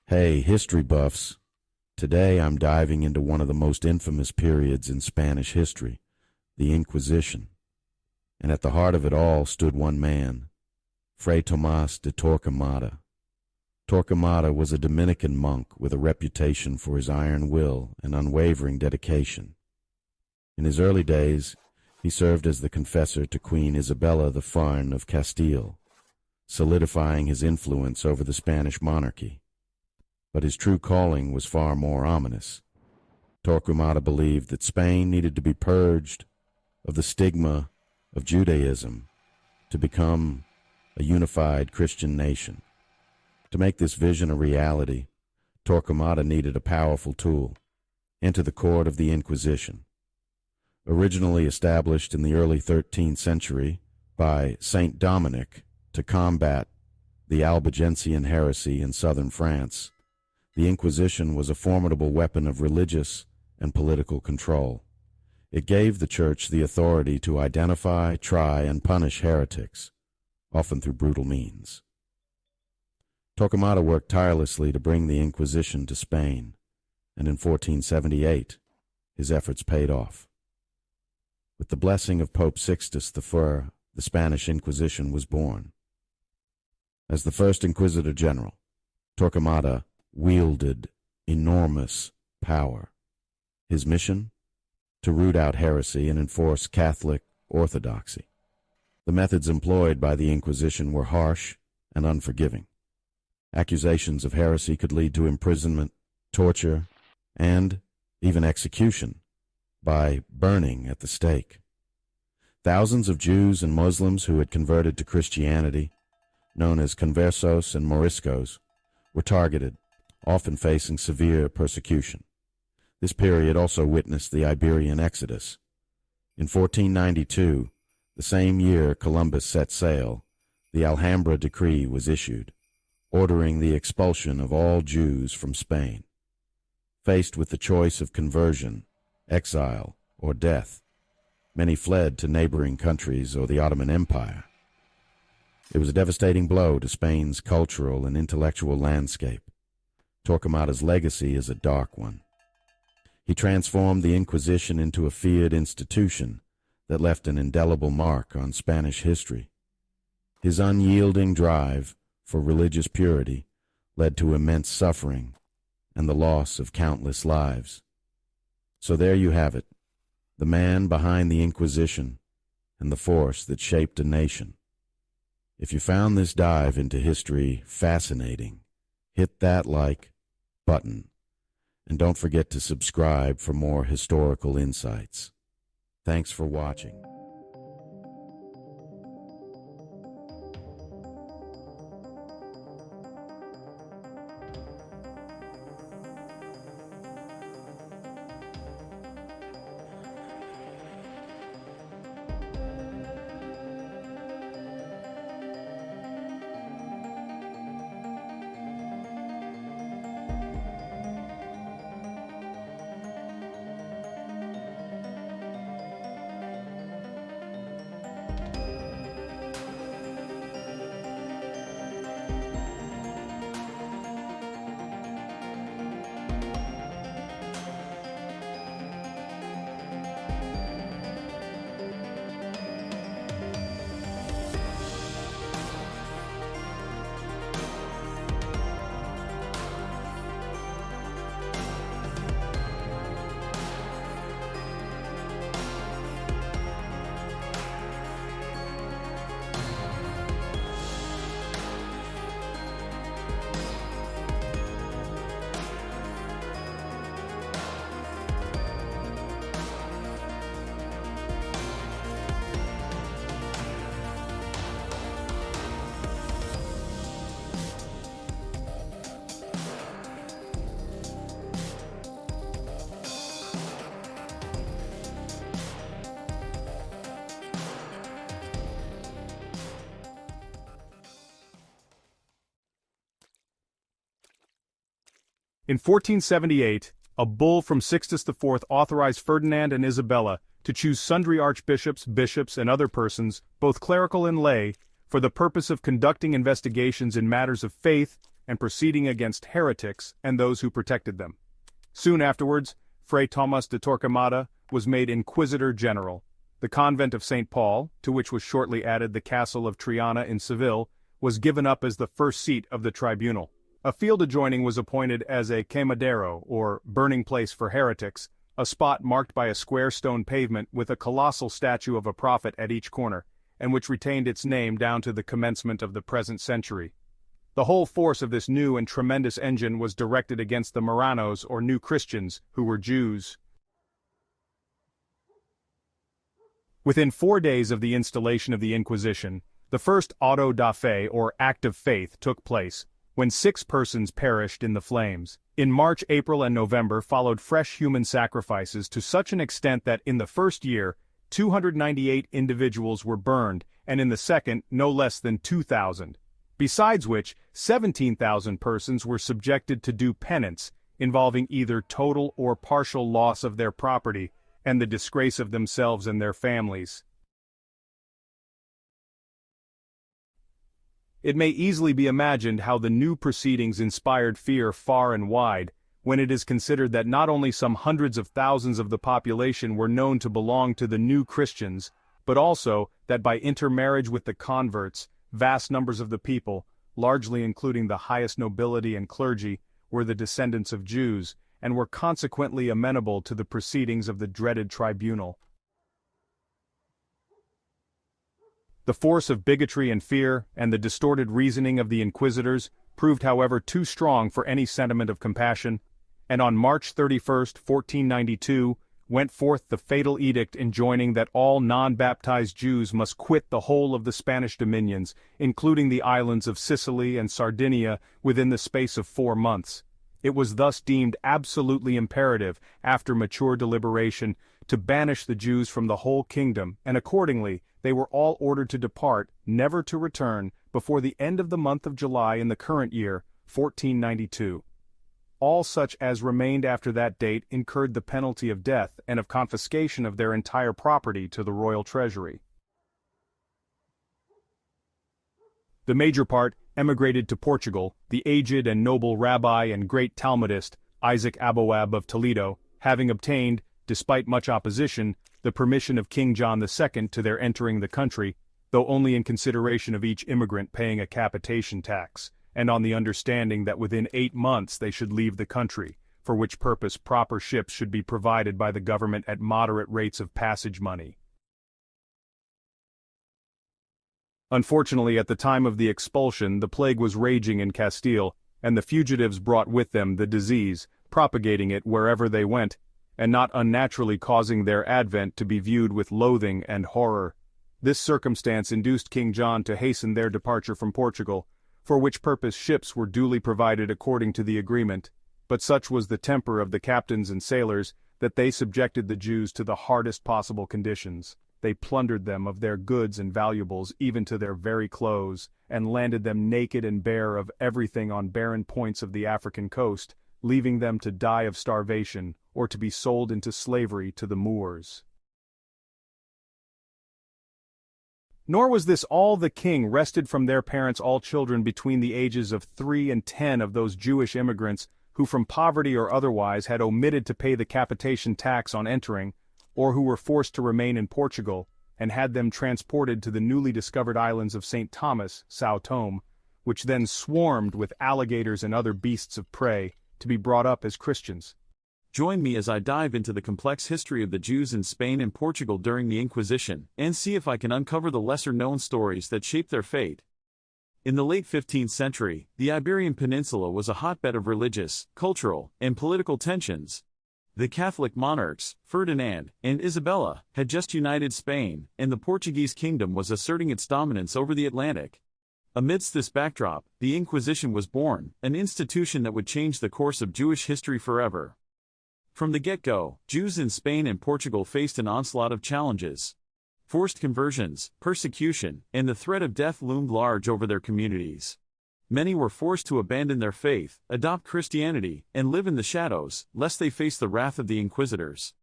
Hey, history buffs. Today I'm diving into one of the most infamous periods in Spanish history, the Inquisition. And at the heart of it all stood one man, Fray Tomas de Torquemada. Torquemada was a Dominican monk with a reputation for his iron will and unwavering dedication. In his early days, he served as the confessor to Queen Isabella the Farn of Castile, solidifying his influence over the Spanish monarchy. But his true calling was far more ominous. Torquemada believed that Spain needed to be purged of the stigma of Judaism to become a unified Christian nation. To make this vision a reality, Torquemada needed a powerful tool: enter the court of the Inquisition. Originally established in the early 13th century by Saint Dominic to combat the Albigensian heresy in southern France, the Inquisition was a formidable weapon of religious and political control. It gave the Church the authority to identify, try, and punish heretics, often through brutal means. Torquemada worked tirelessly to bring the Inquisition to Spain, and in 1478, his efforts paid off. With the blessing of Pope Sixtus IV, the Spanish Inquisition was born. As the first Inquisitor General, Torquemada wielded enormous power. His mission? To root out heresy and enforce Catholic orthodoxy. The methods employed by the Inquisition were harsh and unforgiving. Accusations of heresy could lead to imprisonment, torture, and even execution by burning at the stake. Thousands of Jews and Muslims who had converted to Christianity, known as conversos and moriscos, were targeted, often facing severe persecution. This period also witnessed the Iberian exodus. In 1492, the same year Columbus set sail, the Alhambra decree was issued, ordering the expulsion of all Jews from Spain. Faced with the choice of conversion, exile, or death, many fled to neighboring countries or the Ottoman Empire. It was a devastating blow to Spain's cultural and intellectual landscape. Torquemada's legacy is a dark one. He transformed the Inquisition into a feared institution that left an indelible mark on Spanish history. His unyielding drive for religious purity led to immense suffering and the loss of countless lives. So there you have it, the man behind the Inquisition and the force that shaped a nation. If you found this dive into history fascinating, hit that like button, and don't forget to subscribe for more historical insights. Thanks for watching. In 1478, a bull from Sixtus IV authorized Ferdinand and Isabella to choose sundry archbishops, bishops, and other persons, both clerical and lay, for the purpose of conducting investigations in matters of faith, and proceeding against heretics and those who protected them. Soon afterwards, Fray Tomas de Torquemada was made Inquisitor General. The convent of St. Paul, to which was shortly added the castle of Triana in Seville, was given up as the first seat of the tribunal. A field adjoining was appointed as a quemadero, or burning place for heretics, a spot marked by a square stone pavement with a colossal statue of a prophet at each corner, and which retained its name down to the commencement of the present century. The whole force of this new and tremendous engine was directed against the Marannos or New Christians, who were Jews. Within 4 days of the installation of the Inquisition, the first auto da fe, or act of faith, took place, when 6 persons perished in the flames. In March, April, and November followed fresh human sacrifices to such an extent that in the first year, 298 individuals were burned, and in the second, no less than 2,000. Besides which, 17,000 persons were subjected to due penance, involving either total or partial loss of their property, and the disgrace of themselves and their families. It may easily be imagined how the new proceedings inspired fear far and wide, when it is considered that not only some hundreds of thousands of the population were known to belong to the New Christians, but also that by intermarriage with the converts, vast numbers of the people, largely including the highest nobility and clergy, were the descendants of Jews, and were consequently amenable to the proceedings of the dreaded tribunal. The force of bigotry and fear, and the distorted reasoning of the inquisitors, proved however too strong for any sentiment of compassion, and on March 31, 1492, went forth the fatal edict enjoining that all non-baptized Jews must quit the whole of the Spanish dominions, including the islands of Sicily and Sardinia, within the space of 4 months. It was thus deemed absolutely imperative, after mature deliberation, to banish the Jews from the whole kingdom, and accordingly, they were all ordered to depart, never to return, before the end of the month of July in the current year, 1492. All such as remained after that date incurred the penalty of death and of confiscation of their entire property to the royal treasury. The major part emigrated to Portugal, the aged and noble rabbi and great Talmudist, Isaac Aboab of Toledo, having obtained, despite much opposition, the permission of King John II to their entering the country, though only in consideration of each immigrant paying a capitation tax, and on the understanding that within 8 months they should leave the country, for which purpose proper ships should be provided by the government at moderate rates of passage money. Unfortunately, at the time of the expulsion, the plague was raging in Castile, and the fugitives brought with them the disease, propagating it wherever they went, and not unnaturally causing their advent to be viewed with loathing and horror. This circumstance induced King John to hasten their departure from Portugal, for which purpose ships were duly provided according to the agreement, but such was the temper of the captains and sailors that they subjected the Jews to the hardest possible conditions. They plundered them of their goods and valuables, even to their very clothes, and landed them naked and bare of everything on barren points of the African coast, leaving them to die of starvation, or to be sold into slavery to the Moors. Nor was this all. The king wrested from their parents all children between the ages of 3 and 10 of those Jewish immigrants who from poverty or otherwise had omitted to pay the capitation tax on entering, or who were forced to remain in Portugal, and had them transported to the newly discovered islands of St. Thomas, Sao Tome, which then swarmed with alligators and other beasts of prey, to be brought up as Christians. Join me as I dive into the complex history of the Jews in Spain and Portugal during the Inquisition, and see if I can uncover the lesser-known stories that shaped their fate. In the late 15th century, the Iberian Peninsula was a hotbed of religious, cultural, and political tensions. The Catholic monarchs, Ferdinand and Isabella, had just united Spain, and the Portuguese kingdom was asserting its dominance over the Atlantic. Amidst this backdrop, the Inquisition was born, an institution that would change the course of Jewish history forever. From the get-go, Jews in Spain and Portugal faced an onslaught of challenges. Forced conversions, persecution, and the threat of death loomed large over their communities. Many were forced to abandon their faith, adopt Christianity, and live in the shadows, lest they face the wrath of the inquisitors.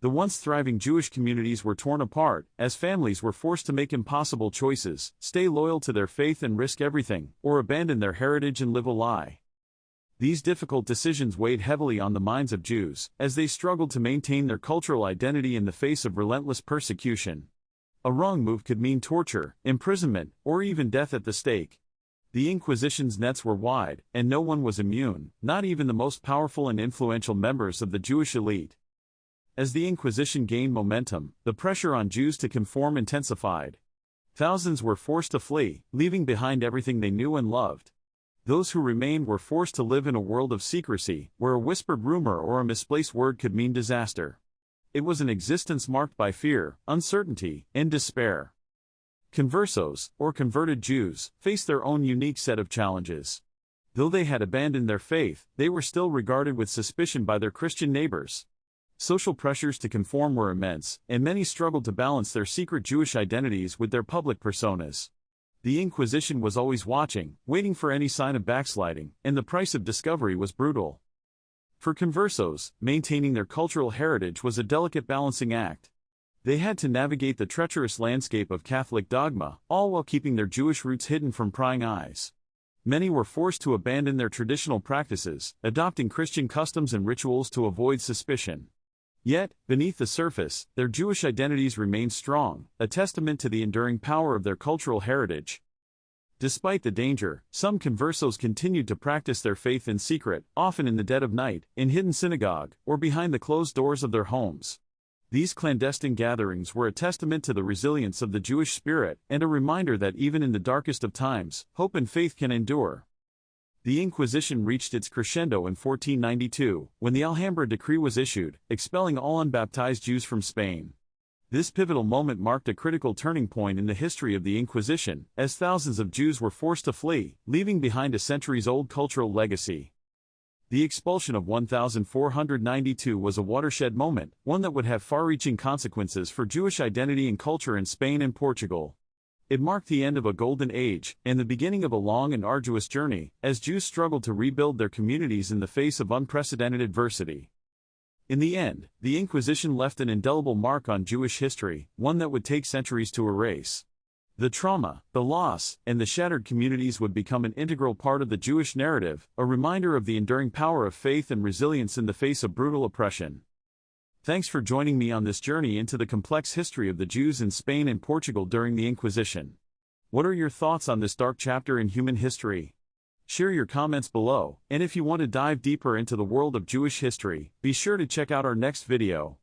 The once thriving Jewish communities were torn apart, as families were forced to make impossible choices, stay loyal to their faith and risk everything, or abandon their heritage and live a lie. These difficult decisions weighed heavily on the minds of Jews, as they struggled to maintain their cultural identity in the face of relentless persecution. A wrong move could mean torture, imprisonment, or even death at the stake. The Inquisition's nets were wide, and no one was immune, not even the most powerful and influential members of the Jewish elite. As the Inquisition gained momentum, the pressure on Jews to conform intensified. Thousands were forced to flee, leaving behind everything they knew and loved. Those who remained were forced to live in a world of secrecy, where a whispered rumor or a misplaced word could mean disaster. It was an existence marked by fear, uncertainty, and despair. Conversos, or converted Jews, faced their own unique set of challenges. Though they had abandoned their faith, they were still regarded with suspicion by their Christian neighbors. Social pressures to conform were immense, and many struggled to balance their secret Jewish identities with their public personas. The Inquisition was always watching, waiting for any sign of backsliding, and the price of discovery was brutal. For conversos, maintaining their cultural heritage was a delicate balancing act. They had to navigate the treacherous landscape of Catholic dogma, all while keeping their Jewish roots hidden from prying eyes. Many were forced to abandon their traditional practices, adopting Christian customs and rituals to avoid suspicion. Yet, beneath the surface, their Jewish identities remained strong, a testament to the enduring power of their cultural heritage. Despite the danger, some conversos continued to practice their faith in secret, often in the dead of night, in hidden synagogue, or behind the closed doors of their homes. These clandestine gatherings were a testament to the resilience of the Jewish spirit, and a reminder that even in the darkest of times, hope and faith can endure. The Inquisition reached its crescendo in 1492, when the Alhambra decree was issued, expelling all unbaptized Jews from Spain. This pivotal moment marked a critical turning point in the history of the Inquisition, as thousands of Jews were forced to flee, leaving behind a centuries-old cultural legacy. The expulsion of 1492 was a watershed moment, one that would have far-reaching consequences for Jewish identity and culture in Spain and Portugal. It marked the end of a golden age, and the beginning of a long and arduous journey, as Jews struggled to rebuild their communities in the face of unprecedented adversity. In the end, the Inquisition left an indelible mark on Jewish history, one that would take centuries to erase. The trauma, the loss, and the shattered communities would become an integral part of the Jewish narrative, a reminder of the enduring power of faith and resilience in the face of brutal oppression. Thanks for joining me on this journey into the complex history of the Jews in Spain and Portugal during the Inquisition. What are your thoughts on this dark chapter in human history? Share your comments below, and if you want to dive deeper into the world of Jewish history, be sure to check out our next video.